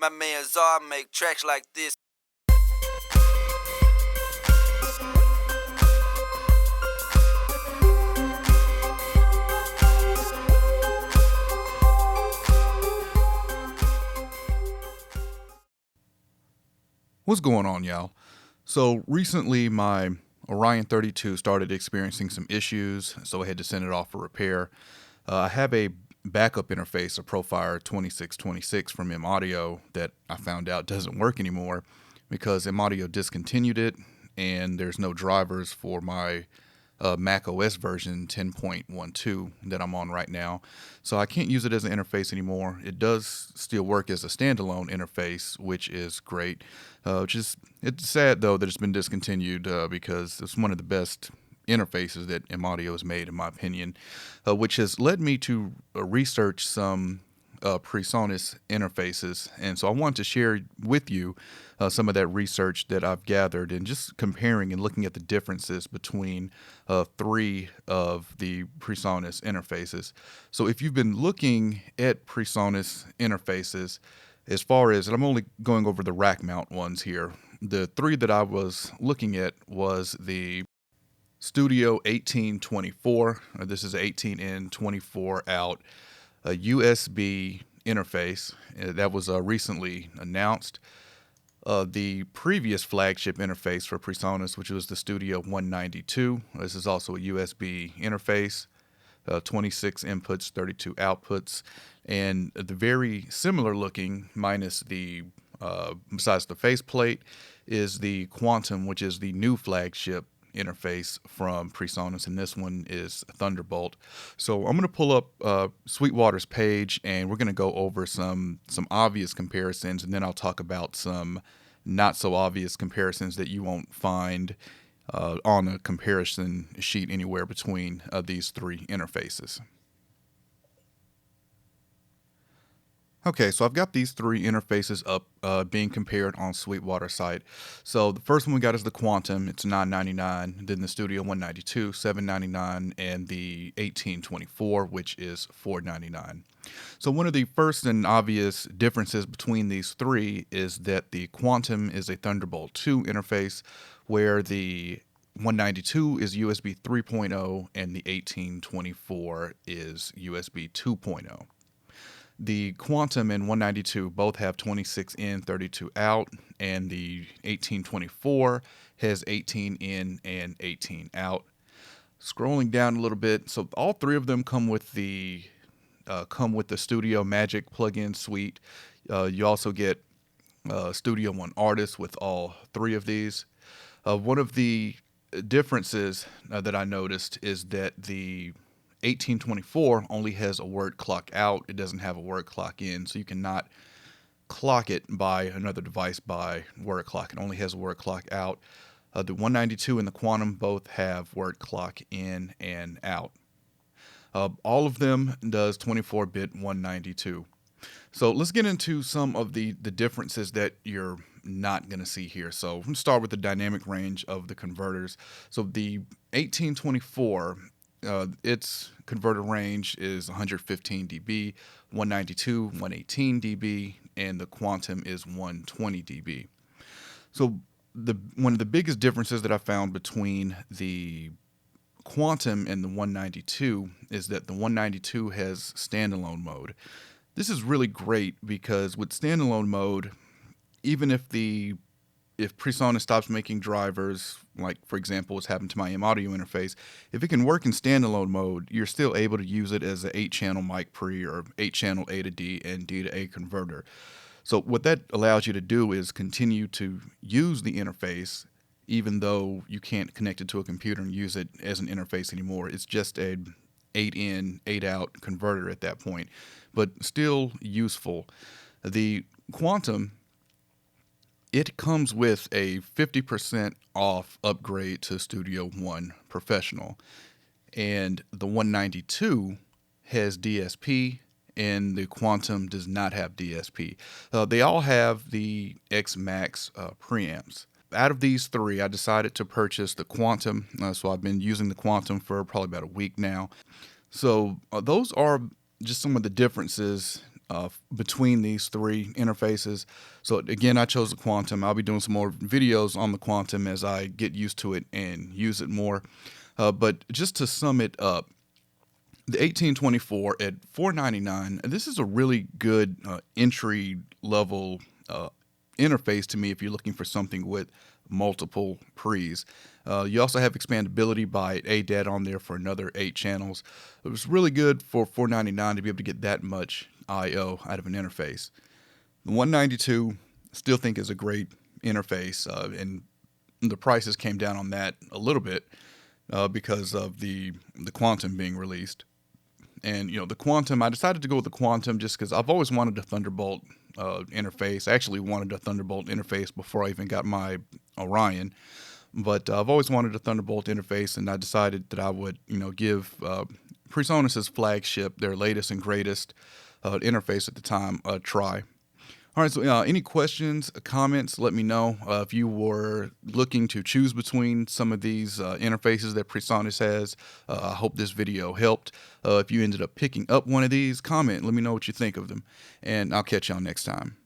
My man Czar make tracks like this. What's going on, y'all? So recently my Orion 32 started experiencing some issues, so I had to send it off for repair. I have a backup interface, a Profire 2626 from M-Audio that I found out doesn't work anymore because M-Audio discontinued it and there's no drivers for my Mac OS version 10.12 that I'm on right now. So I can't use it as an interface anymore. It does still work as a standalone interface, which is great. It's sad though that it's been discontinued because it's one of the best interfaces that M-Audio has made, in my opinion, which has led me to research some Presonus interfaces. And so I want to share with you some of that research that I've gathered and just comparing and looking at the differences between three of the Presonus interfaces. So if you've been looking at Presonus interfaces, as far as, and I'm only going over the rack mount ones here, the three that I was looking at was the Studio 1824. This is 18 in, 24 out, a USB interface that was recently announced. The previous flagship interface for Presonus, which was the Studio 192. This is also a USB interface, 26 inputs, 32 outputs, and the very similar looking, minus the besides the faceplate, is the Quantum, which is the new flagship interface from Presonus, and this one is Thunderbolt. So I'm going to pull up Sweetwater's page, and we're going to go over some obvious comparisons, and then I'll talk about some not so obvious comparisons that you won't find on a comparison sheet anywhere between these three interfaces. Okay, so I've got these three interfaces up being compared on Sweetwater's site. So the first one we got is the Quantum. It's $9.99. Then the Studio 192, $7.99, and the 1824, which is $4.99. So one of the first and obvious differences between these three is that the Quantum is a Thunderbolt 2 interface, where the 192 is USB 3.0 and the 1824 is USB 2.0. The Quantum and 192 both have 26 in, 32 out, and the 1824 has 18 in and 18 out. Scrolling down a little bit, so all three of them come with the Studio Magic plugin suite. You also get Studio One Artist with all three of these. One of the differences that I noticed is that the 1824 only has a word clock out. It doesn't have a word clock in, so you cannot clock it by another device by word clock. It only has a word clock out. The 192 and the Quantum both have word clock in and out. All of them does 24-bit 192. So let's get into some of the differences that you're not going to see here. So I'm going to start with the dynamic range of the converters. So the 1824, its converter range is 115 dB, 192, 118 dB, and the Quantum is 120 dB. So one of the biggest differences that I found between the Quantum and the 192 is that the 192 has standalone mode. This is really great because with standalone mode, even if Presonus stops making drivers, like for example what's happened to my M-Audio interface, if it can work in standalone mode, you're still able to use it as an 8-channel mic pre or 8-channel A to D and D to A converter. So what that allows you to do is continue to use the interface even though you can't connect it to a computer and use it as an interface anymore. It's just a 8-in, 8-out converter at that point, but still useful. The Quantum, it comes with a 50% off upgrade to Studio One Professional, and the 192 has DSP, and the Quantum does not have DSP. They all have the X Max preamps. Out of these three, I decided to purchase the Quantum, so I've been using the Quantum for probably about a week now. So those are just some of the differences between these three interfaces. So again, I chose the Quantum. I'll be doing some more videos on the Quantum as I get used to it and use it more. But just to sum it up, the 1824 at $499. This is a really good entry level interface to me if you're looking for something with multiple pre's. You also have expandability by ADAT on there for another 8 channels. It was really good for $499 to be able to get that much I/O out of an interface. The 192 still think is a great interface, and the prices came down on that a little bit because of the Quantum being released. And the Quantum, I decided to go with the Quantum just because I've always wanted a Thunderbolt interface. I actually wanted a Thunderbolt interface before I even got my Orion, but I've always wanted a Thunderbolt interface, and I decided that I would, give Presonus's flagship, their latest and greatest interface at the time, a try. All right, so any questions, comments, let me know. If you were looking to choose between some of these interfaces that Presonus has, I hope this video helped. If you ended up picking up one of these, comment, let me know what you think of them, and I'll catch y'all next time.